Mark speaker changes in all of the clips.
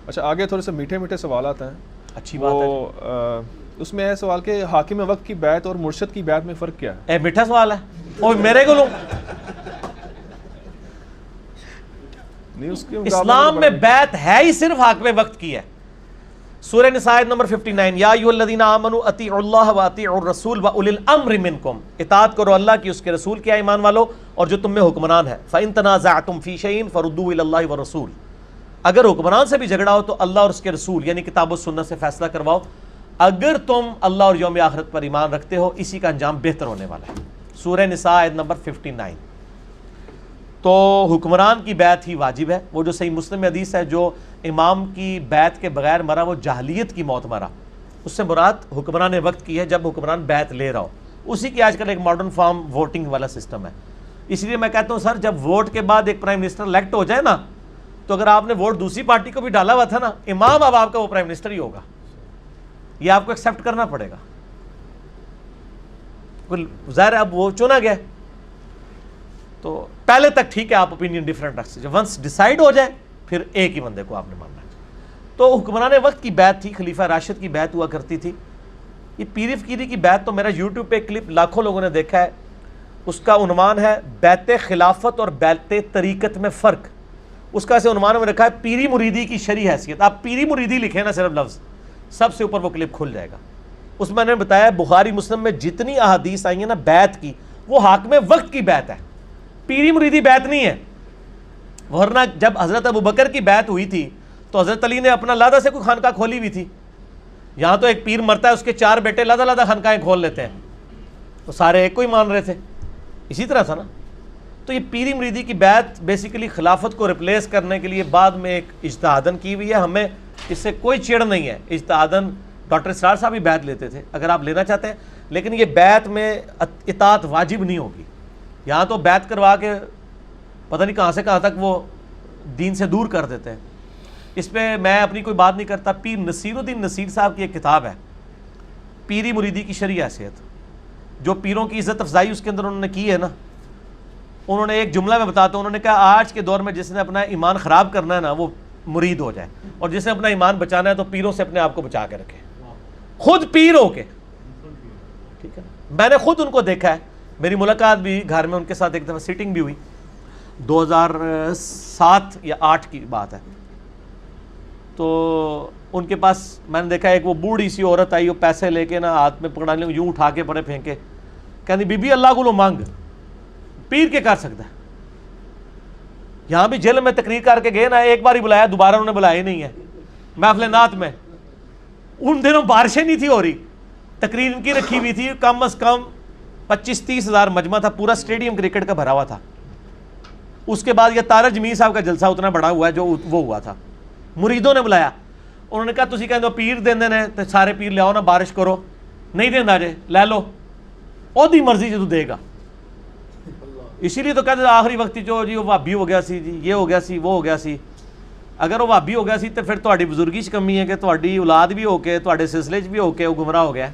Speaker 1: اچھا آگے تھوڑے سے میٹھے میٹھے سوالات ہیں.
Speaker 2: اچھی بات ہے.
Speaker 1: اس میں ہے سوال کہ حاکم وقت کی بیعت اور مرشد کی بیعت میں فرق کیا ہے؟
Speaker 2: میٹھا سوال ہے اور میرے کو اسلام میں بیعت ہے ہی صرف حاکم وقت کی ہے. سورہ نساء نمبر 59 یا ایھا الذین آمنوا اطیعوا اللہ واطیعوا الرسول واولی الامر منکم، اطاعت کرو اللہ کی، اس کے رسول کی، ایمان والو، اور جو تم میں حکمران ہے. فإن تنازعتم فی شیء فردوه الی اللہ والرسول، اگر حکمران سے بھی جھگڑا ہو تو اللہ اور اس کے رسول یعنی کتاب و سنت سے فیصلہ کرواؤ. اگر تم اللہ اور یوم آخرت پر ایمان رکھتے ہو اسی کا انجام بہتر ہونے والا ہے. سورہ نساء آیت نمبر 59. تو حکمران کی بیعت ہی واجب ہے. وہ جو صحیح مسلم میں حدیث ہے جو امام کی بیعت کے بغیر مرا وہ جاہلیت کی موت مرا، اس سے مراد حکمران وقت کی ہے جب حکمران بیعت لے رہا ہو. اسی کی آج کل ایک ماڈرن فارم ووٹنگ والا سسٹم ہے. اس لیے میں کہتا ہوں سر جب ووٹ کے بعد ایک پرائم منسٹر الیکٹ ہو جائے نا تو اگر آپ نے ووٹ دوسری پارٹی کو بھی ڈالا ہوا تھا نا، امام اب آپ کا وہ پرائم منسٹر ہی ہوگا. یہ آپ کو ایکسیپٹ کرنا پڑے گا. ظاہر اب وہ چنا گیا تو پہلے تک ٹھیک ہے آپ اوپینین ڈیفرنٹ رکھ سکتے، ونس ڈیسائیڈ ہو جائے پھر ایک ہی بندے کو آپ نے ماننا ہے. تو حکمران وقت کی بیعت تھی، خلیفہ راشد کی بیعت ہوا کرتی تھی. یہ پیر فقیری کی بیعت تو میرا یوٹیوب پہ کلپ لاکھوں لوگوں نے دیکھا ہے. اس کا عنوان ہے بیعت خلافت اور بیعت طریقت میں فرق. اس کا ایسے عنوان میں رکھا ہے پیری مریدی کی شرعی حیثیت. آپ پیری مریدی لکھیں نا صرف لفظ، سب سے اوپر وہ کلپ کھل جائے گا. اس میں نے بتایا بخاری مسلم میں جتنی احادیث آئی ہیں نا بیعت کی، وہ حاکم وقت کی بیعت ہے، پیری مریدی بیعت نہیں ہے. ورنہ جب حضرت ابوبکر کی بیعت ہوئی تھی تو حضرت علی نے اپنا لادہ سے کوئی خانقاہ کھولی ہوئی تھی. یہاں تو ایک پیر مرتا ہے اس کے 4 بیٹے لادہ لادہ خانقاہیں کھول لیتے ہیں، تو سارے ایک کو ہی مان رہے تھے. اسی طرح تھا نا. تو یہ پیری مریدی کی بیعت بیسیکلی خلافت کو ریپلیس کرنے کے لیے بعد میں ایک اجتہادن کی ہوئی ہے. ہمیں اس سے کوئی چڑ نہیں ہے. اجتہادن ڈاکٹر اسرار صاحب بھی بیعت لیتے تھے اگر آپ لینا چاہتے ہیں، لیکن یہ بیعت میں اطاعت واجب نہیں ہوگی. یہاں تو بیعت کروا کے پتہ نہیں کہاں سے کہاں تک وہ دین سے دور کر دیتے ہیں. اس پہ میں اپنی کوئی بات نہیں کرتا. پیر نصیر الدین نصیر صاحب کی ایک کتاب ہے پیری مریدی کی شرعی حیثیت. جو پیروں کی عزت افزائی اس کے اندر انہوں نے کی ہے نا، انہوں نے ایک جملہ میں بتاتا ہوں، انہوں نے کہا آج کے دور میں جس نے اپنا ایمان خراب کرنا ہے نا وہ مرید ہو جائے، اور جس نے اپنا ایمان بچانا ہے تو پیروں سے اپنے آپ کو بچا کے رکھے، خود پیر ہو کے. ٹھیک ہے، میں نے خود ان کو دیکھا ہے. میری ملاقات بھی گھر میں ان کے ساتھ ایک دفعہ سیٹنگ بھی ہوئی، 2007 یا 8 کی بات ہے. تو ان کے پاس میں نے دیکھا ایک وہ بوڑھی سی عورت آئی، وہ پیسے لے کے نا ہاتھ میں پکڑا لیں یوں اٹھا کے پڑے پھینکے، کہنی بی بی اللہ کو لو مانگ، پیر کے کر سکتا ہے. یہاں بھی جیل میں تقریر کر کے گئے نا، ایک بار ہی بلایا، دوبارہ انہوں نے بلایا ہی نہیں ہے. محفل نعت میں ان دنوں بارشیں نہیں تھی ہو رہی، تقریر ان کی رکھی ہوئی تھی، کم از کم 25-30 ہزار مجمع تھا، پورا اسٹیڈیم کرکٹ کا بھرا ہوا تھا. اس کے بعد یہ تارا جمیل صاحب کا جلسہ اتنا بڑا ہوا ہے جو وہ ہوا تھا. مریدوں نے بلایا، انہوں نے کہا تسی کہندے ہو پیر دیندے نے تے سارے پیر لیاؤ نا بارش کرو، نہیں دیندا جے لے لو، اودی مرضی جدوں دے گا. اسی لیے تو کہتے آخری وقت جو جی وہ وہابی ہو گیا سی، جی یہ ہو گیا سی، وہ ہو گیا سی. اگر وہ وہابی ہو گیا سی تو پھر تہاڈی بزرگی چ کمی ہے کہ تہاڈی اولاد بھی ہو کے تہاڈے سلسلے چ بھی ہو کے وہ گمراہ ہو گیا.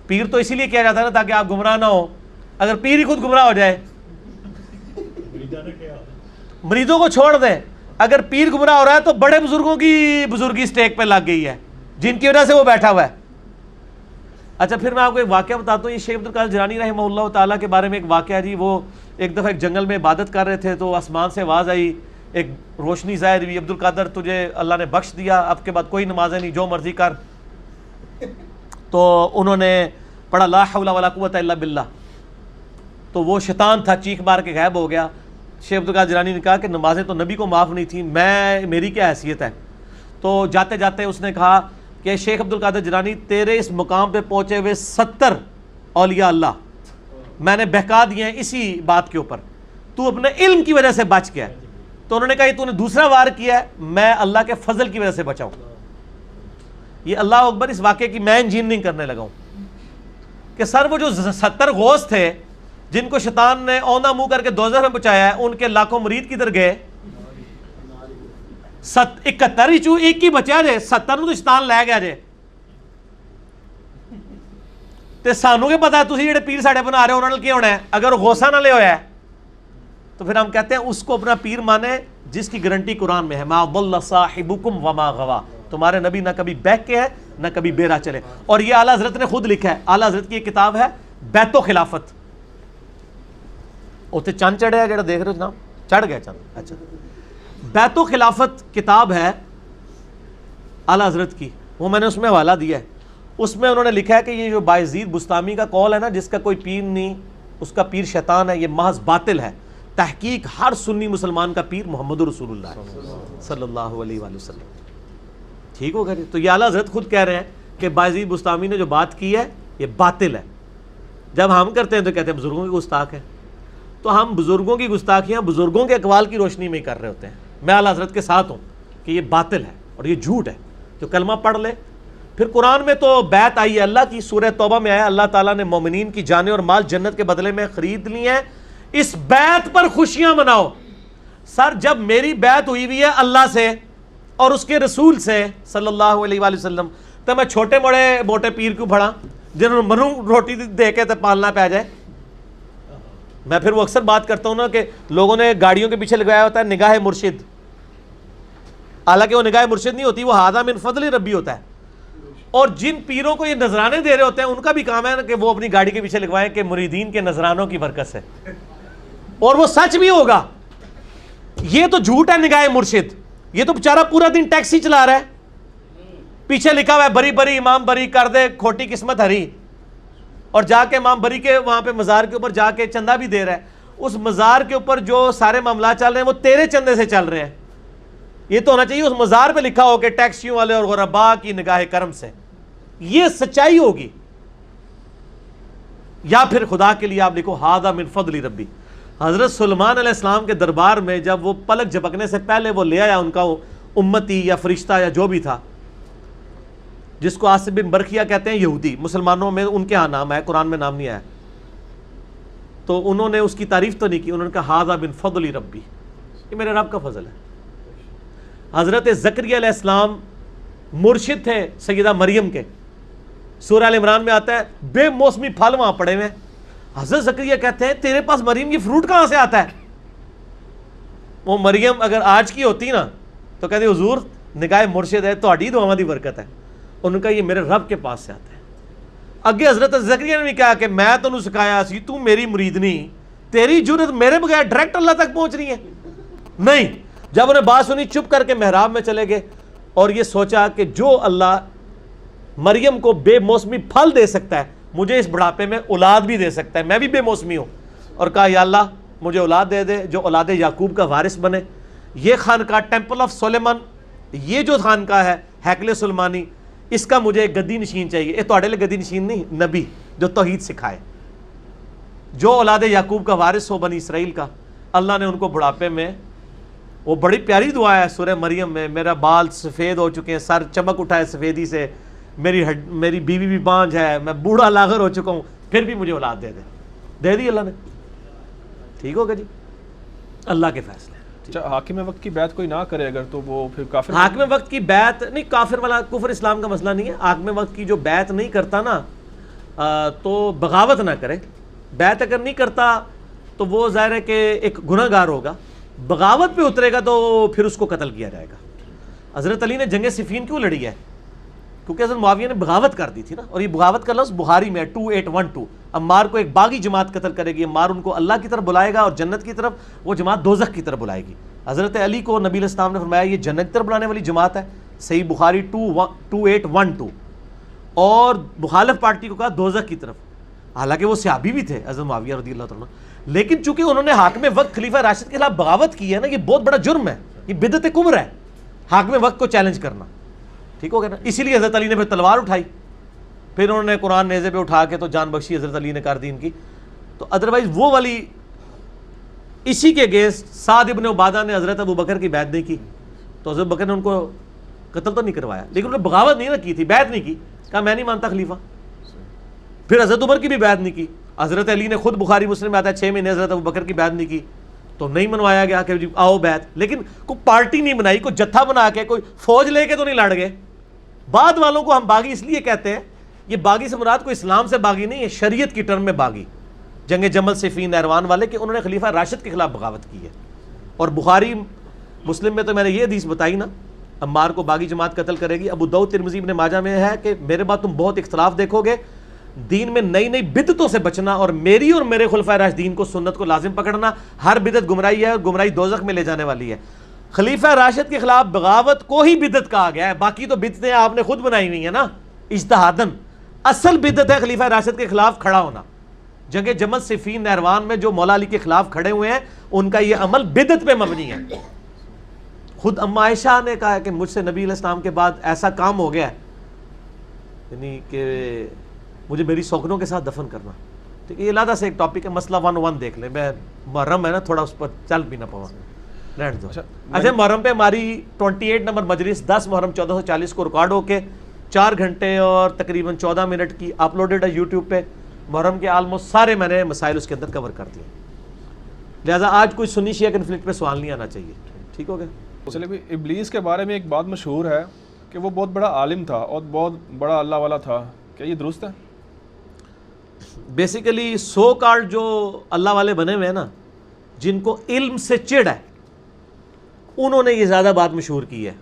Speaker 2: پیر تو اسی لیے کیا جاتا ہے نا تاکہ آپ گمراہ نہ ہو. اگر پیر ہی خود گمراہ ہو جائے، مریدوں کو چھوڑ دیں. اگر پیر گمراہ ہو رہا ہے تو بڑے بزرگوں کی بزرگی سٹیک پہ لگ گئی ہے جن کی وجہ سے وہ بیٹھا ہوا ہے. اچھا پھر میں آپ کو ایک واقعہ بتاتا ہوں. یہ شیخ عبد القادر جیلانی رحمہ اللہ تعالیٰ کے بارے میں ایک واقعہ جی. وہ ایک دفعہ ایک جنگل میں عبادت کر رہے تھے تو آسمان سے آواز آئی، ایک روشنی ظاہر ہوئی، عبد القادر تجھے اللہ نے بخش دیا، اب کے بعد کوئی نمازیں نہیں، جو مرضی کر. تو انہوں نے پڑھا لا حول ولا قوت الا باللہ. تو وہ شیطان تھا، چیخ مار کے غائب ہو گیا. شیخ عبد القادر جیلانی نے کہا کہ نمازیں تو نبی کو معاف نہیں تھیں، میری کیا حیثیت ہے. تو جاتے جاتے اس نے کہا کہ شیخ عبد القادر جیلانی تیرے اس مقام پہ پہنچے ہوئے 70 اولیاء اللہ میں نے بہکا دیے ہیں اسی بات کے اوپر، تو اپنے علم کی وجہ سے بچ گیا. تو انہوں نے کہا یہ تو نے دوسرا وار کیا ہے، میں اللہ کے فضل کی وجہ سے بچاؤں. یہ اللہ اکبر. اس واقعے کی میں انجینئرنگ کرنے لگا ہوں کہ سر وہ جو 70 غوث تھے جن کو شیطان نے اوندھا منہ کر کے دوزخ میں پہنچایا ہے، ان کے لاکھوں مرید کدھر گئے؟ 71 ہی ایک ہی بچیا جے، 70 تو شیطان لے گیا جے. تے سانو کے پتا تسی جڑے پیر ساڈے بنا رہے ہو انہاں نال کی ہونا ہے اگر غوثاں نال ہویا ہے. تو پھر ہم کہتے ہیں اس کو اپنا پیر مانے جس کی گارنٹی قرآن میں ہے، ما ضل صاحبکم وما غوا، تمہارے نبی نہ کبھی بہک کے ہے نہ کبھی بے راہ چلے. اور یہ اعلیٰ حضرت نے خود لکھا ہے، اعلیٰ حضرت کی ایک کتاب ہے بیت و خلافت. اتنے چند چڑھے ہے جڑا دیکھ رہے ہو جناب، چڑھ گیا چند. اچھا، بیت و خلافت کتاب ہے اعلیٰ حضرت کی، وہ میں نے اس میں حوالہ دیا ہے. اس میں انہوں نے لکھا ہے کہ یہ جو بایزید بستامی کا قول ہے نا، جس کا کوئی پیر نہیں، اس کا پیر شیطان ہے، یہ محض باطل ہے. تحقیق ہر سنی مسلمان کا پیر محمد رسول اللہ صلی اللہ علیہ وآلہ وسلم. ٹھیک ہوگا جی. تو یہ اعلیٰ حضرت خود کہہ رہے ہیں کہ بایزید بستامی نے جو بات کی ہے یہ باطل ہے. جب ہم کرتے ہیں تو کہتے ہیں بزرگوں کی گستاخ ہے. تو ہم بزرگوں کی گستاخیاں بزرگوں کے اقوال کی روشنی میں ہی کر رہے ہوتے ہیں. میں اعلیٰ حضرت کے ساتھ ہوں کہ یہ باطل ہے اور یہ جھوٹ ہے. جو کلمہ پڑھ لے. پھر قرآن میں تو بیعت آئی ہے اللہ کی، سورہ توبہ میں آیا اللہ تعالیٰ نے مومنین کی جانیں اور مال جنت کے بدلے میں خرید لی ہیں، اس بیعت پر خوشیاں مناؤ. سر جب میری بیعت ہوئی ہوئی ہے اللہ سے اور اس کے رسول سے صلی اللہ علیہ وآلہ وسلم، تو میں چھوٹے موٹے پیر کیوں پڑھا جنہوں نے منوں روٹی دے کے تو پالنا پہ جائے. میں پھر وہ اکثر بات کرتا ہوں نا کہ لوگوں نے گاڑیوں کے پیچھے لگایا ہوتا ہے نگاہ مرشد، حالانکہ وہ نگاہ مرشد نہیں ہوتی، وہ ھذا من فضل ربی ہوتا ہے. اور جن پیروں کو یہ نذرانے دے رہے ہوتے ہیں ان کا بھی کام ہے کہ وہ اپنی گاڑی کے پیچھے لگوائیں کہ مریدین کے نذرانوں کی برکت سے، اور وہ سچ بھی ہوگا. یہ تو جھوٹ ہے نگاہ مرشد. یہ تو بیچارہ پورا دن ٹیکسی چلا رہا ہے، پیچھے لکھا ہوا ہے بری بری امام بری کر دے کھوٹی قسمت ہری، اور جا کے امام بری کے وہاں پہ مزار کے اوپر جا کے چندہ بھی دے رہا ہے. اس مزار کے اوپر جو سارے معاملات چل رہے ہیں وہ تیرے چندے سے چل رہے ہیں. یہ تو ہونا چاہیے اس مزار پہ لکھا ہو کہ ٹیکسیوں والے اور غرباء کی نگاہ کرم سے. یہ سچائی ہوگی. یا پھر خدا کے لیے آپ لکھو ھذا من فضل ربی. حضرت سلیمان علیہ السلام کے دربار میں جب وہ پلک جھپکنے سے پہلے وہ لے آیا ان کا امتی یا فرشتہ یا جو بھی تھا، جس کو عاصم بن برقیہ کہتے ہیں یہودی، مسلمانوں میں ان کے ہاں نام ہے، قرآن میں نام نہیں آیا. تو انہوں نے اس کی تعریف تو نہیں کی، انہوں نے کہا ھذا من فضل ربی، یہ میرے رب کا فضل ہے. حضرت زکریا علیہ السلام مرشد تھے سیدہ مریم کے. سورہ ال عمران میں آتا ہے بے موسمی پھل وہاں پڑے ہوئے ہیں. حضرت زکریا کہتے ہیں تیرے پاس مریم یہ فروٹ کہاں سے آتا ہے؟ وہ مریم اگر آج کی ہوتی نا تو کہتے حضور نگاہ مرشد ہے، تہاڈی دعاواں دی برکت ہے. انہوں نے کہا یہ میرے رب کے پاس سے آتا ہے. اگے حضرت زکریا نے بھی کہا کہ میں تینوں سکھایا سی، تو میری مرید تیری جرت میرے بغیر ڈائریکٹ اللہ تک پہنچ رہی ہے. نہیں. جب انہیں بات سنی چپ کر کے محراب میں چلے گئے اور یہ سوچا کہ جو اللہ مریم کو بے موسمی پھل دے سکتا ہے مجھے اس بڑھاپے میں اولاد بھی دے سکتا ہے، میں بھی بے موسمی ہوں. اور کہا یا اللہ مجھے اولاد دے دے جو اولاد یعقوب کا وارث بنے. یہ خانقاہ ٹیمپل آف سلیمان، یہ جو خانقاہ ہے ہیکل سلیمانی، اس کا مجھے ایک گدی نشین چاہیے. یہ تہاڈے لیے گدی نشین نہیں، نبی جو توحید سکھائے، جو اولاد یعقوب کا وارث ہو بنی اسرائیل کا. اللہ نے ان کو بڑھاپے میں، وہ بڑی پیاری دعا ہے سورہ مریم میں، میرا بال سفید ہو چکے ہیں، سر چمک اٹھا ہے سفیدی سے، میری بیوی بھی بانجھ ہے، میں بوڑھا لاغر ہو چکا ہوں، پھر بھی مجھے اولاد دے دی اللہ نے. ٹھیک ہوگا جی، اللہ کے فیصلے.
Speaker 1: اچھا، حاکم وقت کی بیعت کوئی نہ کرے اگر تو وہ پھر کافر؟
Speaker 2: حاکم وقت کی بیعت نہیں، کافر والا کفر اسلام کا مسئلہ نہیں ہے. حاکم وقت کی جو بیعت نہیں کرتا نا تو بغاوت نہ کرے. بیعت اگر نہیں کرتا تو وہ ظاہر ہے کہ ایک گناہ گار ہوگا. بغاوت پہ اترے گا تو پھر اس کو قتل کیا جائے گا. حضرت علی نے جنگ صفین کیوں لڑی ہے؟ کیونکہ حضرت معاویہ نے بغاوت کر دی تھی نا. اور یہ بغاوت کا لفظ بخاری میں ہے 2812. عمار کو ایک باغی جماعت قتل کرے گی، عمار ان کو اللہ کی طرف بلائے گا اور جنت کی طرف، وہ جماعت دوزخ کی طرف بلائے گی. حضرت علی کو نبی علیہ السلام نے فرمایا یہ جنت کی طرف بلانے والی جماعت ہے، صحیح بخاری 2812. اور مخالف پارٹی کو کہا دوزخ کی طرف. حالانکہ وہ صحابی بھی تھے حضرت معاویہ رضی اللہ تعالیٰ، لیکن چونکہ انہوں نے حاکم وقت خلیفہ راشد کے خلاف بغاوت کی ہے نا، یہ بہت بڑا جرم ہے، یہ بدعت کبر ہے حاکم وقت کو چیلنج کرنا. ٹھیک ہو گیا نا. اسی لیے حضرت علی نے پھر تلوار اٹھائی، پھر انہوں نے قرآن نیزے پہ اٹھا کے تو جان بخشی حضرت علی نے کر دی ان کی. تو ادروائز وہ والی اسی کے اگینسٹ سعد ابن عبادہ نے حضرت ابو بکر کی بیعت نہیں کی تو حضرت بکر نے ان کو قتل تو نہیں کروایا، لیکن انہوں نے بغاوت نہیں نہ کی تھی، بیعت نہیں کی، کہا میں نہیں مانتا خلیفہ. پھر حضرت عمر کی بھی بیعت نہیں کی. حضرت علی نے خود بخاری مسلم میں آتا ہے 6 مہینے حضرت ابو بکر کی بیعت نہیں کی تو نہیں منوایا گیا کہ جی آؤ بیعت. لیکن کوئی پارٹی نہیں بنائی، کوئی جتھا بنا کے، کوئی فوج لے کے تو نہیں لڑ گئے. بعد والوں کو ہم باغی اس لیے کہتے ہیں، یہ باغی سے مراد کوئی اسلام سے باغی نہیں ہے، شریعت کی ٹرم میں باغی. جنگ جمل صفین نہروان والے کہ انہوں نے خلیفہ راشد کے خلاف بغاوت کی ہے. اور بخاری مسلم میں تو میں نے یہ حدیث بتائی نا، عمار کو باغی جماعت قتل کرے گی. ابو داؤد ترمذی ابن ماجہ میں ہے کہ میرے بعد تم بہت اختلاف دیکھو گے، دین میں نئی نئی بدعتوں سے بچنا، اور میری اور میرے خلفائے راشدین کو سنت کو لازم پکڑنا. ہر بدعت گمراہی ہے، اور گمراہی دوزخ میں لے جانے والی ہے. خلیفہ راشد کے خلاف بغاوت کو ہی بدعت کہا گیا ہے، باقی تو بدعتیں آپ نے خود بنائی ہوئی ہیں نا اجتہادن. اصل بدعت ہے خلیفہ راشد کے خلاف کھڑا ہونا. جنگ جمل صفین نہروان میں جو مولا علی کے خلاف کھڑے ہوئے ہیں ان کا یہ عمل بدعت پہ مبنی ہے. خود اما عائشہ نے کہا ہے کہ مجھ سے نبی علیہ السلام کے بعد ایسا کام ہو گیا ہے، یعنی کہ مجھے میری سوکنوں کے ساتھ دفن کرنا. ٹھیک ہے، یہ علیحدہ سے ایک ٹاپک ہے، مسئلہ 101 دیکھ لیں. میں محرم ہے نا تھوڑا اس پر چل بھی نہ پاؤں، رہنے دو. اچھا، محرم پہ ہماری 28 نمبر مجلس 10 محرم 1440 کو ریکارڈ ہو کے 4 گھنٹے اور تقریباً 14 منٹ کی اپلوڈڈ ہے یوٹیوب پہ. محرم کے آلموسٹ سارے میں نے مسائل اس کے اندر کور کر دیے، لہٰذا آج کوئی سنی شیعہ کنفلکٹ پہ سوال نہیں آنا چاہیے. ٹھیک ہو گیا.
Speaker 1: چلے بھی ابلیس کے بارے میں ایک بات مشہور ہے کہ وہ بہت بڑا عالم تھا اور بہت بڑا اللہ والا تھا، کیا یہ درست ہے؟
Speaker 2: بیسیکلی سو کارڈ جو اللہ والے بنے ہوئے ہیں نا، جن کو علم سے چڑ ہے، انہوں نے یہ زیادہ بات مشہور کی ہے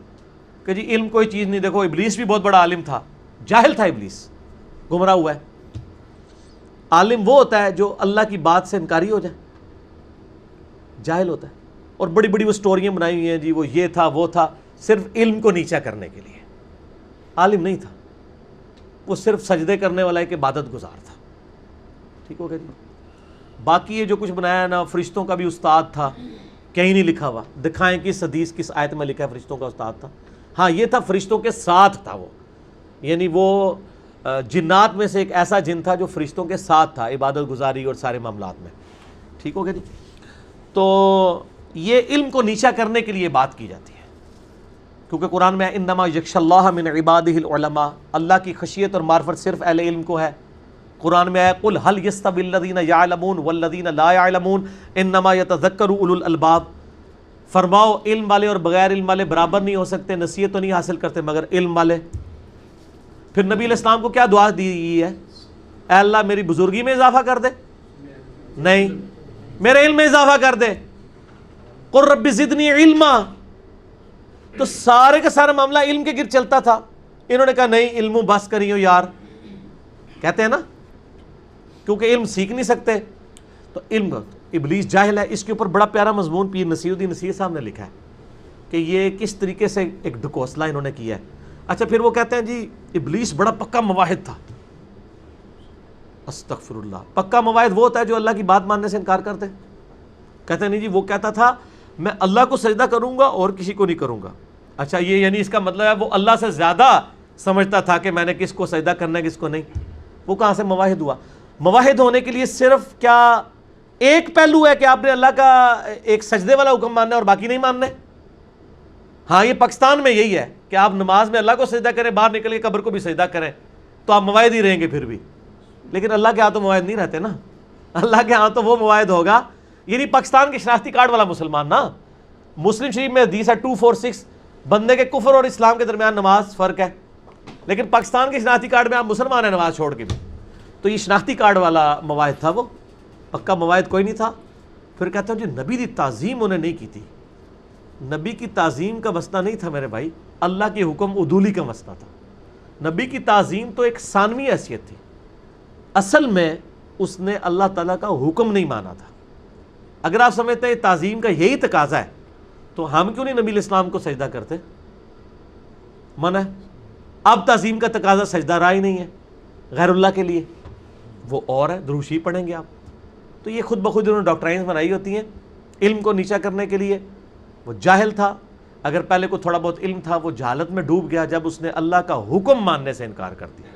Speaker 2: کہ جی علم کوئی چیز نہیں. دیکھو ابلیس بھی بہت بڑا عالم تھا، جاہل تھا ابلیس، گمراہ ہوا ہے. عالم وہ ہوتا ہے جو اللہ کی بات سے انکاری ہو جائے، جاہل ہوتا ہے. اور بڑی بڑی وہ سٹوریاں بنائی ہوئی ہیں جی وہ یہ تھا وہ تھا، صرف علم کو نیچا کرنے کے لیے. عالم نہیں تھا وہ، صرف سجدے کرنے والا ایک عبادت گزار تھا. ٹھیک ہو گیا جی. باقی یہ جو کچھ بنایا ہے نا، فرشتوں کا بھی استاد تھا، کہیں نہیں لکھا ہوا. دکھائیں کس حدیث کس آیت میں لکھا ہے فرشتوں کا استاد تھا؟ ہاں یہ تھا فرشتوں کے ساتھ تھا وہ، یعنی وہ جنات میں سے ایک ایسا جن تھا جو فرشتوں کے ساتھ تھا عبادت گزاری اور سارے معاملات میں. ٹھیک ہو گیا جی. تو یہ علم کو نیچا کرنے کے لیے بات کی جاتی ہے، کیونکہ قرآن میں انما یخشی اللہ من عبادہ العلماء، اللہ کی خشیت اور معرفت صرف اہل علم کو ہے. قرآن میں ہے قل هل يستوي الذین یعلمون والذین لا یعلمون انما یتذکر اولو الالباب. فرماؤ علم والے اور بغیر علم والے برابر نہیں ہو سکتے، نصیحت تو نہیں حاصل کرتے مگر علم والے. پھر نبی علیہ السلام کو کیا دعا دی گئی ہے؟ اے اللہ میری بزرگی میں اضافہ کر دے، نہیں میرے علم میں اضافہ کر دے. قل رب زدنی علما. تو سارے کا سارا معاملہ علم کے گر چلتا تھا. انہوں نے کہا نہیں علم بس کریو یار، کہتے ہیں نا، کیونکہ علم سیکھ نہیں سکتے. تو علم ابلیس جاہل ہے. اس کے اوپر بڑا پیارا مضمون پیر نصیر الدین نصیر صاحب نے لکھا ہے کہ یہ کس طریقے سے ایک ڈھکوسلہ انہوں نے کیا ہے. اچھا پھر وہ کہتے ہیں جی ابلیس بڑا پکا مواحد تھا. استغفر اللہ. پکا مواحد وہ ہوتا ہے جو اللہ کی بات ماننے سے انکار کرتے. کہتے ہیں نہیں جی وہ کہتا تھا میں اللہ کو سجدہ کروں گا اور کسی کو نہیں کروں گا. اچھا یہ یعنی اس کا مطلب ہے وہ اللہ سے زیادہ سمجھتا تھا کہ میں نے کس کو سجدہ کرنا ہے کس کو نہیں. وہ کہاں سے مواحد ہوا؟ مواحد ہونے کے لیے صرف کیا ایک پہلو ہے کہ آپ نے اللہ کا ایک سجدے والا حکم ماننا ہے اور باقی نہیں ماننا ہے؟ ہاں یہ پاکستان میں یہی ہے کہ آپ نماز میں اللہ کو سجدہ کریں، باہر نکل کے قبر کو بھی سجدہ کریں تو آپ مواحد ہی رہیں گے پھر بھی. لیکن اللہ کے ہاں تو مواحد نہیں رہتے نا. اللہ کے ہاں تو وہ مواحد ہوگا، یعنی پاکستان کے شناختی کارڈ والا مسلمان نا. مسلم شریف میں حدیث ہے 246 بندے کے کفر اور اسلام کے درمیان نماز فرق ہے، لیکن پاکستان کے شناختی کارڈ میں آپ مسلمان ہیں نماز چھوڑ کے بھی. تو یہ شناختی کارڈ والا مواحد تھا، وہ پکا مواحد کوئی نہیں تھا. پھر کہتا ہوں جی نبی کی تعظیم انہیں نہیں کی تھی. نبی کی تعظیم کا مسئلہ نہیں تھا میرے بھائی، اللہ کے حکم عدولی کا مسئلہ تھا. نبی کی تعظیم تو ایک ثانوی حیثیت تھی، اصل میں اس نے اللہ تعالیٰ کا حکم نہیں مانا تھا. اگر آپ سمجھتے ہیں تعظیم کا یہی تقاضا ہے تو ہم کیوں نہیں نبی علیہ السلام کو سجدہ کرتے؟ منع ہے. اب تعظیم کا تقاضا سجدہ رہا ہی نہیں ہے غیر اللہ کے لیے، وہ اور ہے دروشی پڑھیں گے آپ. تو یہ خود بخود انہوں نے ڈاکٹرائنز بنائی ہوتی ہیں علم کو نیچا کرنے کے لیے. وہ جاہل تھا، اگر پہلے کو تھوڑا بہت علم تھا وہ جہالت میں ڈوب گیا جب اس نے اللہ کا حکم ماننے سے انکار کر دیا.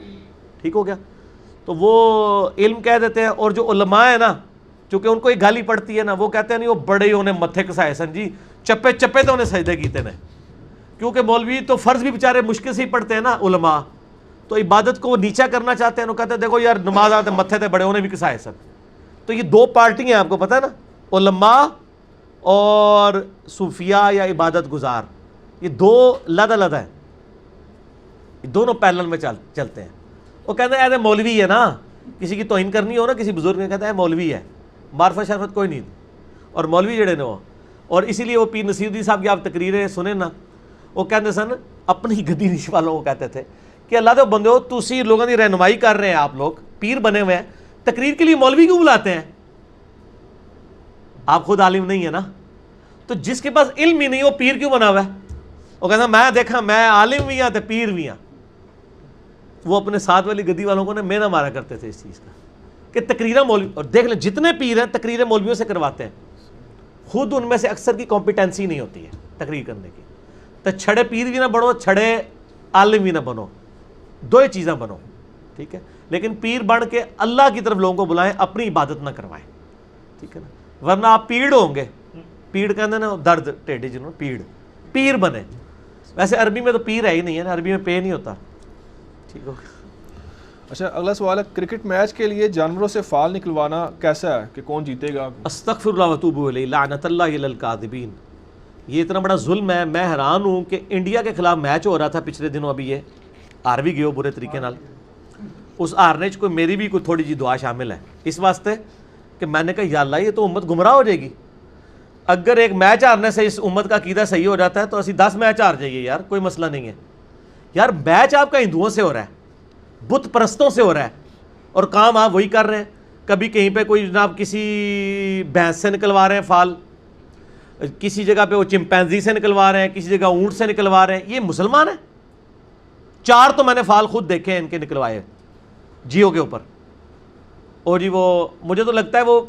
Speaker 2: ٹھیک ہو گیا. تو وہ علم کہہ دیتے ہیں. اور جو علماء ہیں نا، چونکہ ان کو ایک گالی پڑتی ہے نا، وہ کہتے ہیں نہیں وہ بڑے ہی انہیں متھے کسائے سن جی، چپے چپے تو انہیں سجدے کیتے نے. کیونکہ مولوی تو فرض بھی بیچارے مشکل سے ہی پڑھتے ہیں نا، علماء تو عبادت کو وہ نیچا کرنا چاہتے ہیں. وہ کہتے ہیں دیکھو یار نماز آتے متھے تے بڑے انہیں بھی کسائے سن. تو یہ دو پارٹی ہیں آپ کو پتہ ہے نا، علماء اور صوفیاء یا عبادت گزار. یہ دو لدہ ہیں، یہ دونوں پیرلل میں چلتے ہیں. وہ کہتے ہیں ایسے مولوی ہے نا، کسی کی توہین کرنی ہو نا کسی بزرگ نے کہتا ہے مولوی ہے, معرفت شرفت کوئی نہیں. اور مولوی جڑے نے وہ, اور اسی لیے وہ پیر نصیر الدین صاحب کی آپ تقریریں سنیں نا, وہ کہتے سن اپنی گدی نیش والوں کو کہتے تھے کہ اللہ دے بندے ہو تسی لوگوں کی رہنمائی کر رہے ہیں, آپ لوگ پیر بنے ہوئے ہیں, تقریر کے لیے مولوی کیوں بلاتے ہیں؟ آپ خود عالم نہیں ہے نا, تو جس کے پاس علم ہی نہیں وہ پیر کیوں بنا ہوا ہے؟ وہ کہتا میں دیکھا میں عالم بھی ہوں تو پیر بھی ہوں. وہ اپنے ساتھ والی گدی والوں کو مینا مارا کرتے تھے اس چیز کا کہ تقریریں مولوی, اور دیکھ لیں جتنے پیر ہیں تقریریں مولویوں سے کرواتے ہیں, خود ان میں سے اکثر کی کمپیٹنسی نہیں ہوتی ہے تقریر کرنے کی. تو چھڑے پیر بھی نہ بنو, چھڑے عالم بھی نہ بنو, دو ہی چیزیں بنو, ٹھیک ہے. لیکن پیر بن کے اللہ کی طرف لوگوں کو بلائیں, اپنی عبادت نہ کروائیں, ٹھیک ہے نا, ورنہ آپ پیڑ ہوں گے. پیڑ کہتے ہیں نا درد ٹیڈی جنہوں, پیر بنے. ویسے عربی میں تو پیر ہے ہی نہیں ہے نا, عربی میں پے نہیں ہوتا, ٹھیک ہو.
Speaker 1: اچھا اگلا سوال ہے, کرکٹ میچ کے لیے جانوروں سے فال نکلوانا کیسا ہے کہ کون جیتے گا؟
Speaker 2: استغفر اللہ واتوب الیہ لعنت اللہ علی الکاذبین. یہ اتنا بڑا ظلم ہے. میں حیران ہوں کہ انڈیا کے خلاف میچ ہو رہا تھا پچھلے دنوں, ابھی یہ ہار بھی گئے برے طریقے نال. اس ہارنے کوئی میری بھی کوئی تھوڑی جی دعا شامل ہے اس واسطے کہ میں نے کہا یا اللہ یہ تو امت گمراہ ہو جائے گی. اگر ایک میچ ہارنے سے اس امت کا عقیدہ صحیح ہو جاتا ہے تو اسی 10 میچ ہار جائیے یار, کوئی مسئلہ نہیں ہے یار. میچ آپ کا ہندوؤں سے ہو رہا ہے, بت پرستوں سے ہو رہا ہے, اور کام آپ وہی کر رہے ہیں. کبھی کہیں پہ کوئی جناب کسی بھینس سے نکلوا رہے ہیں فال, کسی جگہ پہ وہ چمپینزی سے نکلوا رہے ہیں, کسی جگہ اونٹ سے نکلوا رہے ہیں. یہ مسلمان ہیں؟ 4 تو میں نے فال خود دیکھے ہیں ان کے نکلوائے جیو کے اوپر. اور جی وہ مجھے تو لگتا ہے وہ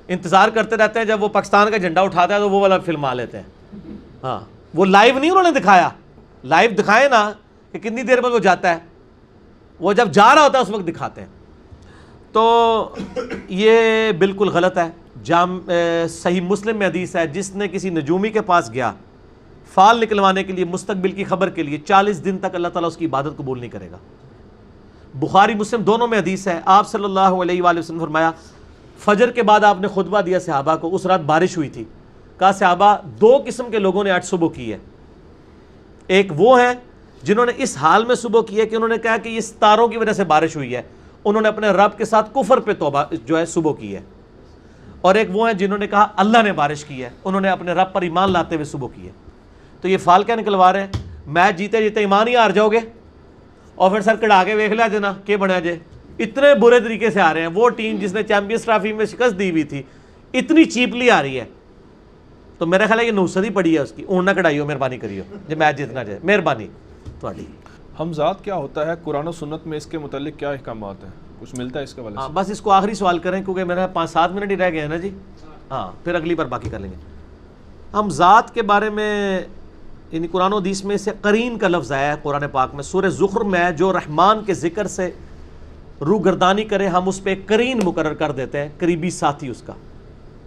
Speaker 2: انتظار کرتے رہتے ہیں جب وہ پاکستان کا جھنڈا اٹھاتا ہے تو وہ والا فلم آ لیتے ہیں. ہاں وہ لائیو نہیں انہوں نے دکھایا, لائیو دکھائے نا کہ کتنی دیر بعد وہ جاتا ہے, وہ جب جا رہا ہوتا ہے اس وقت دکھاتے ہیں. تو یہ بالکل غلط ہے. صحیح مسلم میں حدیث ہے, جس نے کسی نجومی کے پاس گیا فال نکلوانے کے لیے مستقبل کی خبر کے لیے, 40 دن تک اللہ تعالیٰ اس کی عبادت قبول نہیں کرے گا. بخاری مسلم دونوں میں حدیث ہے. آپ صلی اللہ علیہ وآلہ وسلم فرمایا, فجر کے بعد آپ نے خطبہ دیا صحابہ کو. اس رات بارش ہوئی تھی. کہا صحابہ 2 قسم کے لوگوں نے آج صبح کی ہے. ایک وہ ہیں جنہوں نے اس حال میں صبح کی ہے کہ انہوں نے کہا کہ یہ ستاروں کی وجہ سے بارش ہوئی ہے, انہوں نے اپنے رب کے ساتھ کفر پہ توبہ جو ہے صبح کی ہے. اور ایک وہ ہیں جنہوں نے کہا اللہ نے بارش کی ہے, انہوں نے اپنے رب پر ایمان لاتے ہوئے صبح کی ہے. تو یہ فال کیا نکلوا رہے ہیں؟ میچ جیتے جیتے ایمان ہی ہار جاؤ گے اور پھر سر کڑا کے ویکھ لیا جنا کہ بنیا جے. اتنے برے طریقے سے آ رہے ہیں. وہ ٹیم جس نے چیمپئنز ٹرافی میں شکست دی ہوئی تھی اتنی چیپلی آ رہی ہے. تو میرا خیال ہے یہ نوسدی پڑی ہے اس کی, اون نہ کڑائیو, مہربانی کریو جب میچ جیتنا جائے, مہربانی تھوڑی.
Speaker 1: حمزات کیا ہوتا ہے قرآن و سنت میں, اس کے متعلق کیا احکامات ہیں, کچھ ملتا ہے اس کے والے سے؟
Speaker 2: بس اس کو آخری سوال کریں کیونکہ میرا 5-7 منٹ ہی رہ گئے ہیں نا جی. ہاں پھر اگلی بار باقی کر لیں گے. حمزات کے بارے میں یعنی قرآن و حدیث میں سے قرین کا لفظ آیا ہے قرآن پاک میں. سورہ زخرف میں جو رحمان کے ذکر سے روگردانی کرے ہم اس پہ ایک قرین مقرر کر دیتے ہیں, قریبی ساتھی اس کا.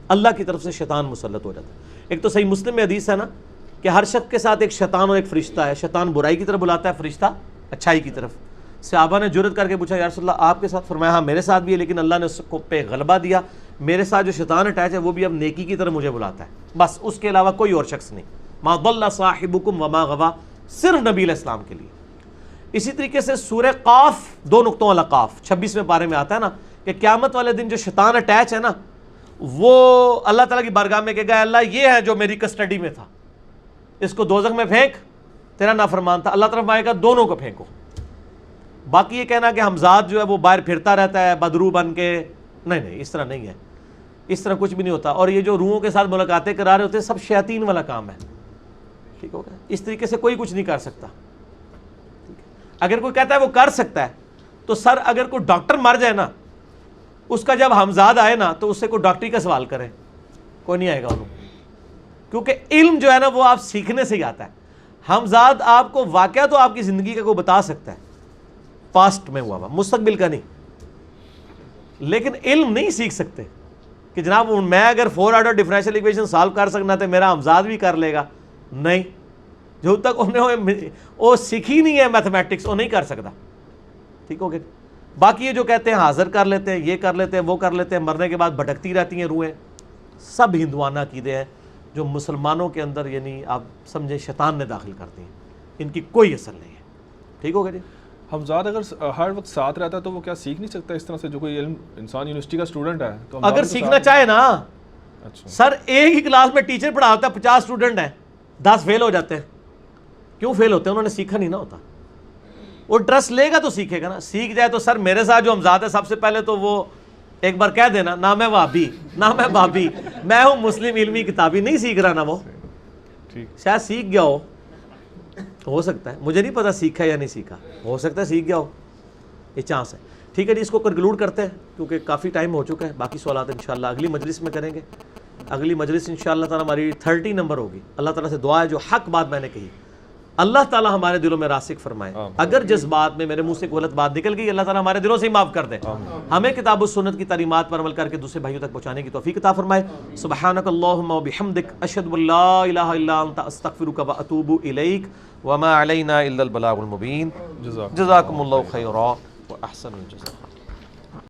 Speaker 2: اللہ کی طرف سے شیطان مسلط ہو جاتا ہے. ایک تو صحیح مسلم میں حدیث ہے نا کہ ہر شخص کے ساتھ ایک شیطان اور ایک فرشتہ ہے. شیطان برائی کی طرف بلاتا ہے, فرشتہ اچھائی کی طرف. صحابہ نے جرت کر کے پوچھا یا رسول اللہ آپ کے ساتھ؟ فرمایا ہاں میرے ساتھ بھی ہے, لیکن اللہ نے اس کو پہ غلبہ دیا. میرے ساتھ جو شیطان اٹیچ ہے وہ بھی اب نیکی کی طرف مجھے بلاتا ہے, بس اس کے علاوہ کوئی اور شخص نہیں. ما ضل صاحبکم وما غوا, صرف نبی علیہ السلام کے لیے. اسی طریقے سے سورہ قاف 2 نقطوں والا قاف 26ویں پارے میں آتا ہے نا کہ قیامت والے دن جو شیطان اٹیچ ہے نا وہ اللہ تعالیٰ کی بارگاہ میں کہے گا اللہ یہ ہے جو میری کسٹڈی میں تھا, اس کو دوزخ میں پھینک, تیرا نافرمان تھا. اللہ طرف آئے گا دونوں کو پھینکو. باقی یہ کہنا کہ حمزات جو ہے وہ باہر پھرتا رہتا ہے بدرو بن کے, نہیں اس طرح نہیں ہے, اس طرح کچھ بھی نہیں ہوتا. اور یہ جو روحوں کے ساتھ ملاقاتیں کرا رہے ہوتے ہیں سب شیاطین والا کام ہے, ٹھیک ہو گیا. اس طریقے سے کوئی کچھ نہیں کر سکتا. اگر کوئی کہتا ہے وہ کر سکتا ہے تو سر اگر کوئی ڈاکٹر مر جائے نا اس کا جب حمزاد آئے نا تو اس سے کوئی ڈاکٹری کا سوال کرے, کوئی نہیں آئے گا انہوں, کیونکہ علم جو ہے نا وہ آپ سیکھنے سے ہی آتا ہے. حمزاد آپ کو واقعہ تو آپ کی زندگی کا کوئی بتا سکتا ہے, پاسٹ میں ہوا مستقبل کا نہیں, لیکن علم نہیں سیکھ سکتے کہ جناب میں اگر 4 آرڈر ڈفرینشیل ایکویشن سالو کر سکنا تو میرا حمزاد بھی کر لے گا. نہیں, جو تک انہیں وہ سیکھی نہیں ہے میتھمیٹکس وہ نہیں کر سکتا, ٹھیک ہو گیا. باقی یہ جو کہتے ہیں حاضر کر لیتے ہیں, یہ کر لیتے ہیں, وہ کر لیتے ہیں, مرنے کے بعد بھٹکتی رہتی ہیں روحیں, سب ہندوانہ عقیدے ہیں جو مسلمانوں کے اندر یعنی آپ سمجھیں شیطان نے داخل کرتی ہیں, ان کی کوئی اثر نہیں ہے, ٹھیک ہو گیا جی.
Speaker 1: حمزاد اگر ہر وقت ساتھ رہتا ہے تو وہ کیا سیکھ نہیں سکتا اس طرح سے؟ جو کوئی علم انسان یونیورسٹی کا اسٹوڈنٹ ہے تو
Speaker 2: اگر سیکھنا چاہے نا،
Speaker 1: اچھا
Speaker 2: سر ایک ہی کلاس میں ٹیچر پڑھا ہوتا ہے 50 اسٹوڈنٹ ہیں، 10 فیل ہو جاتے ہیں. کیوں فیل ہوتے ہیں؟ انہوں نے سیکھا نہیں نہ ہوتا. وہ ٹرسٹ لے گا تو سیکھے گا نا. سیکھ جائے تو سر میرے ساتھ جو حمزاد ہے، سب سے پہلے تو وہ ایک بار کہہ دینا نہ میں وہابی نہ میں بابی، میں ہوں مسلم علمی کتابی. نہیں سیکھ رہا نا وہ، شاید سیکھ گیا ہو سکتا ہے، مجھے نہیں پتا سیکھا یا نہیں سیکھا، ہو سکتا ہے سیکھ گیا ہو، یہ چانس ہے. ٹھیک ہے جی، اس کو کنکلوڈ کرتے ہیں کیونکہ کافی ٹائم ہو چکا ہے. باقی سوالات انشاءاللہ اگلی مجلس میں کریں گے. اگلی مجلس انشاءاللہ تعالیٰ ہماری 30 نمبر ہوگی. اللہ تعالیٰ سے دعا ہے جو حق بات میں نے کہی اللہ تعالیٰ ہمارے دلوں میں راسخ فرمائے. اگر جس بات میں میرے منہ سے غلط بات نکل گئی، اللہ تعالیٰ ہمارے دلوں سے ہی معاف کر دے. ہمیں کتاب و سنت کی تعلیمات پر عمل کر کے دوسرے بھائیوں تک پہنچانے کی توفیق عطا فرمائے. سبحانک اللہم و بحمدک، اشہد ان لا الہ الا انت، استغفرک و اتوب الیک، وما علینا الا البلاغ المبین. جزاکم اللہ خیرا و احسن الجزاء.